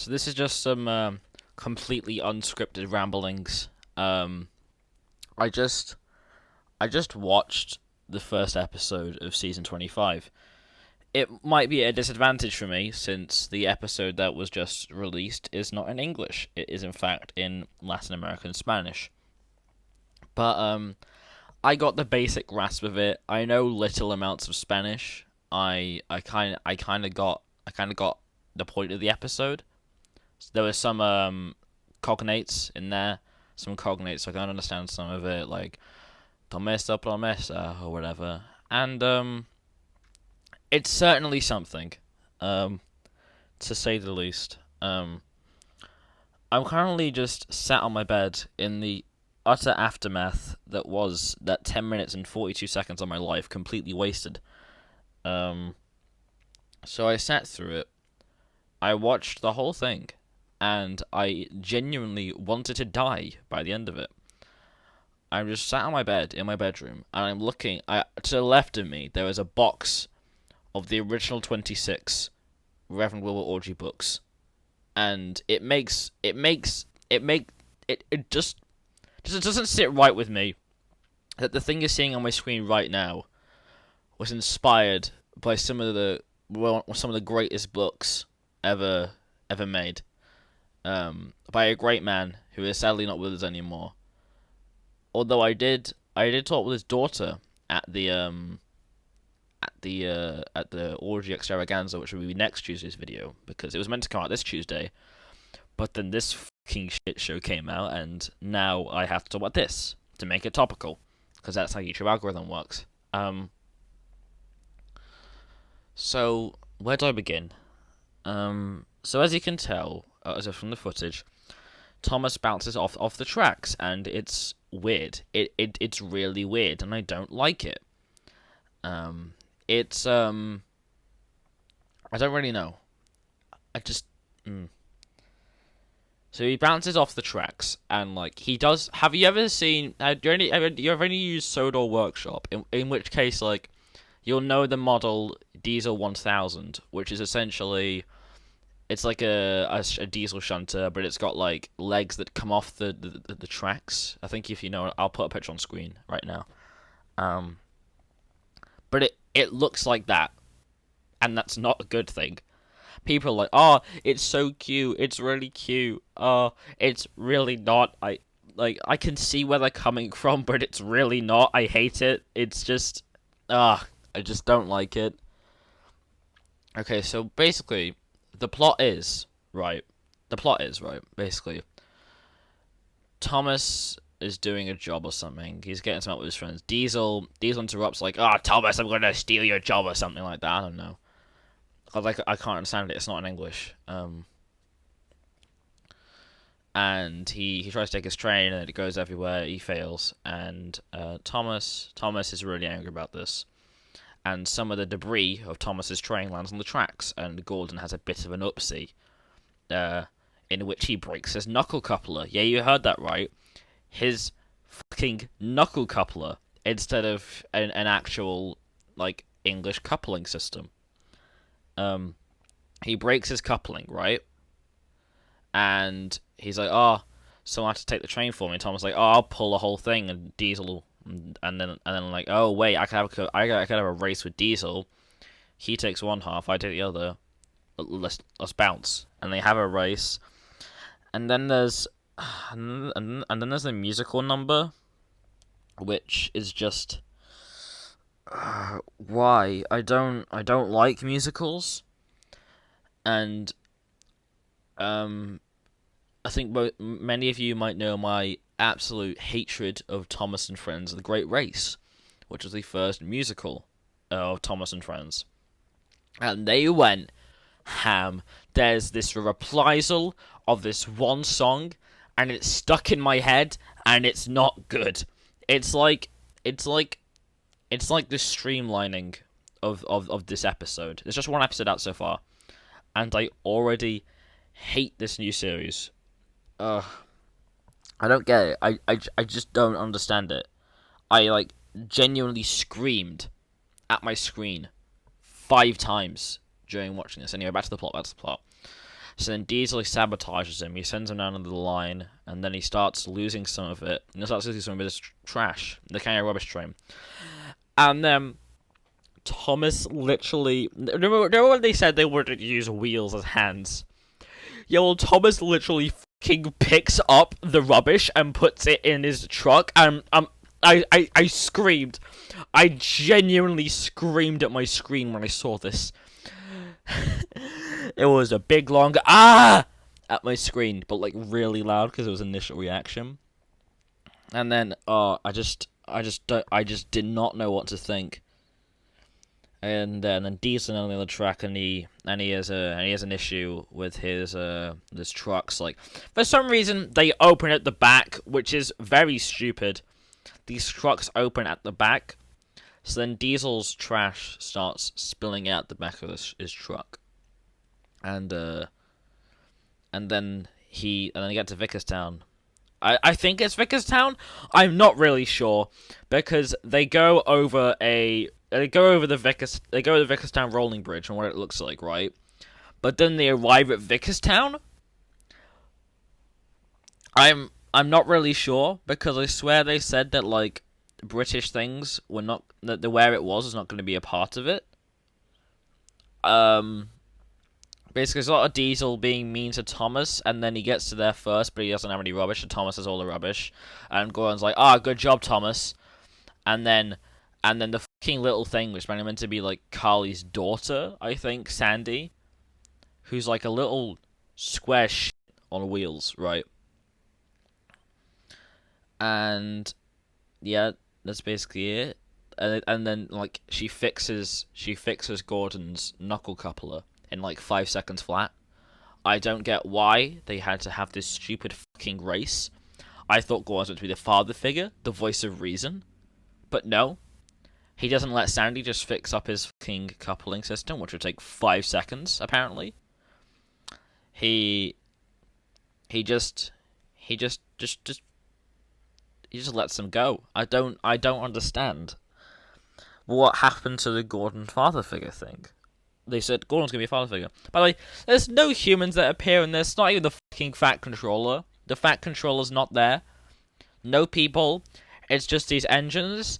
So this is just some completely unscripted ramblings. I just I just watched the first episode of season 25. It might be a disadvantage for me since the episode that was just released is not in English. It is in fact in Latin American Spanish. But I got the basic grasp of it. I know little amounts of Spanish. I kind of got the point of the episode. So there were some cognates in there, some cognates. So I can understand some of it, like "tomesa promesa" or whatever. And it's certainly something, um, to say the least. I'm currently just sat on my bed in the utter aftermath that was that 10 minutes and 42 seconds of my life completely wasted. Um, so I sat through it. I watched the whole thing, and I genuinely wanted to die by the end of it. I'm just sat on my bed in my bedroom, and I'm looking. To the left of me, there is a box of the original 26 Reverend Wilbur Orgy books, and it just it doesn't sit right with me that the thing you're seeing on my screen right now was inspired by some of the greatest books ever made, by a great man who is sadly not with us anymore. Although I did talk with his daughter at the at the orgy extravaganza, which will be next Tuesday's video, because it was meant to come out this Tuesday, but then this fucking shit show came out, and now I have to talk about this to make it topical, because that's how YouTube algorithm works. So where do I begin? So as you can tell, as if from the footage, Thomas bounces off the tracks, and it's weird. It's really weird, and I don't like it. It's I don't really know. I just So he bounces off the tracks, and like he does. Have you ever seen? You ever used Sodor Workshop? In which case, like, you'll know the model Diesel 1000, which is essentially it's like a diesel shunter, but it's got like legs that come off the tracks. I think if you know, I'll put a picture on screen right now. But it looks like that, and that's not a good thing. People are like, oh, it's so cute, it's really cute. Oh, it's really not. I can see where they're coming from, but it's really not. I hate it. It's just, I just don't like it. Okay, so basically, the plot is right. Basically, Thomas is doing a job or something. He's getting some out with his friends. Diesel interrupts, like, "Oh, Thomas, I'm gonna steal your job," or something like that. I don't know. Like, I can't understand it. It's not in English. And he tries to take his train, and it goes everywhere. He fails, and Thomas is really angry about this. And some of the debris of Thomas's train lands on the tracks, and Gordon has a bit of an oopsie, in which he breaks his knuckle coupler. Yeah, you heard that right. His fucking knuckle coupler instead of an actual like English coupling system. He breaks his coupling, right? And he's like, "Oh, someone has to take the train for me." Tom's like, "Oh, I'll pull the whole thing." And Diesel, and then like, "Oh wait, I could have a race with Diesel. He takes one half, I take the other. Let's bounce." And they have a race. And then there's and then there's the musical number, which is just why I don't like musicals, and I think many of you might know my absolute hatred of Thomas and Friends: The Great Race, which was the first musical of Thomas and Friends, and they went ham. There's this reprisal of this one song, and it's stuck in my head, and it's not good. It's like the streamlining of this episode. There's just one episode out so far, and I already hate this new series. I don't get it. I just don't understand it. I like genuinely screamed at my screen 5 times during watching this. Anyway, back to the plot. So then Diesel sabotages him. He sends him down into the line, and then he starts losing some of it. And he starts losing some of his trash, the kind of rubbish train. And then Thomas literally... Remember when they said they wouldn't use wheels as hands? Yeah, well, Thomas literally fucking picks up the rubbish and puts it in his truck, and I screamed. I genuinely screamed at my screen when I saw this. It was a big long ah at my screen, but like really loud because it was initial reaction. And then I just did not know what to think. And then Diesel on the other track, and he has an issue with his trucks. Like, for some reason they open at the back, which is very stupid. These trucks open at the back, so then Diesel's trash starts spilling out the back of his truck, and then they get to Vickerstown. I think it's Vickerstown. I'm not really sure because they go over the Vickerstown rolling bridge and what it looks like, right? But then they arrive at Vickerstown. I'm not really sure because I swear they said that like British things were not that where it was not going to be a part of it. Basically, there's a lot of Diesel being mean to Thomas, and then he gets to there first, but he doesn't have any rubbish, and Thomas has all the rubbish. And Gordon's like, good job, Thomas. And then the fucking little thing, which was meant to be like Carly's daughter, I think, Sandy, who's like a little square shit on wheels, right? And yeah, that's basically it. And then like she fixes Gordon's knuckle coupler in like 5 seconds flat. I don't get why they had to have this stupid fucking race. I thought Gordon was meant to be the father figure, the voice of reason. But no. He doesn't let Sandy just fix up his fucking coupling system, which would take 5 seconds, apparently. He just lets them go. I don't understand what happened to the Gordon father figure thing. They said Gordon's gonna be a father figure. By the way, there's no humans that appear in this. Not even the fucking Fat Controller. The Fat Controller's not there. No people. It's just these engines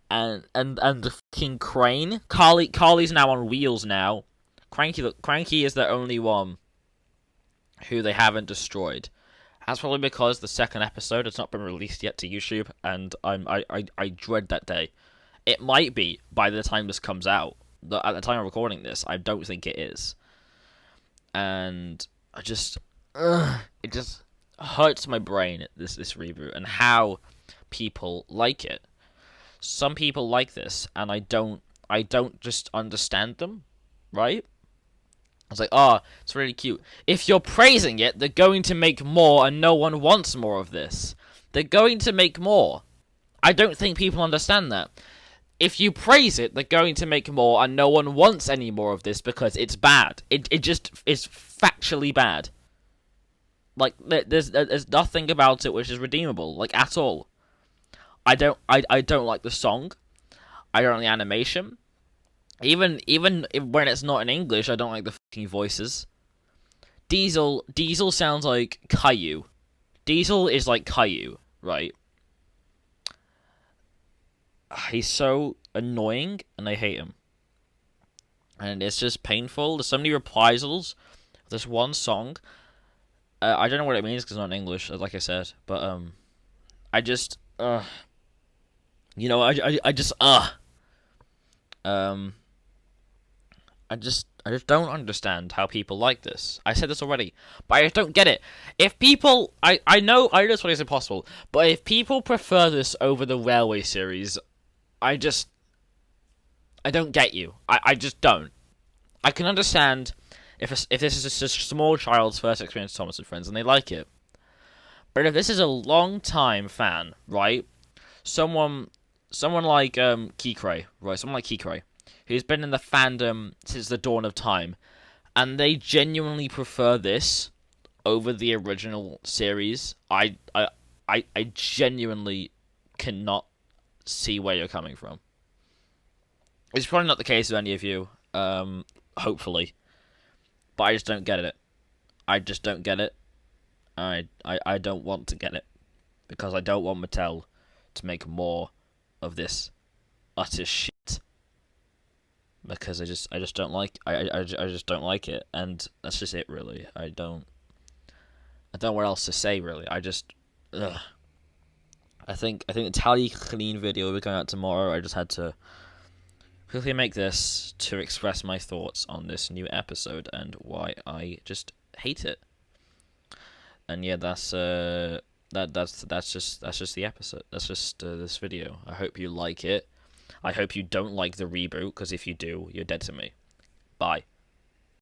and the fucking crane. Carly's now on wheels now. Cranky is the only one who they haven't destroyed. That's probably because the second episode has not been released yet to YouTube, and I dread that day. It might be by the time this comes out. At the time of recording this, I don't think it is. And it just hurts my brain, this reboot, and how people like it. Some people like this, and I don't just understand them, right? It's like, it's really cute. If you're praising it, they're going to make more, and no one wants more of this. They're going to make more. I don't think people understand that. If you praise it, they're going to make more, and no one wants any more of this because it's bad. It just is factually bad. Like, there's nothing about it which is redeemable, like, at all. I don't like the song. I don't like the animation. Even when it's not in English, I don't like the fucking voices. Diesel sounds like Caillou. Diesel is like Caillou, right? He's so annoying, and I hate him. And it's just painful. There's so many reprisals. There's one song. I don't know what it means because it's not in English, like I said. But I just I just don't understand how people like this. I said this already, but I just don't get it. If people, I know it's what is impossible, but if people prefer this over the Railway series, I don't get you. I just don't. I can understand if this is just a small child's first experience with Thomas and Friends and they like it. But if this is a long time fan, right? Someone like Kikray, right? Someone like Kikray, who's been in the fandom since the dawn of time, and they genuinely prefer this over the original series. I genuinely cannot see where you're coming from. It's probably not the case with any of you, hopefully, but I just don't get it. I just don't get it. I don't want to get it because I don't want Mattel to make more of this utter shit because I just don't like I just don't like it, and that's just it really. I don't know what else to say really. Ugh. I think the tally clean video will be going out tomorrow. I just had to quickly make this to express my thoughts on this new episode and why I just hate it. And yeah, that's just the episode. That's just this video. I hope you like it. I hope you don't like the reboot, because if you do, you're dead to me. Bye.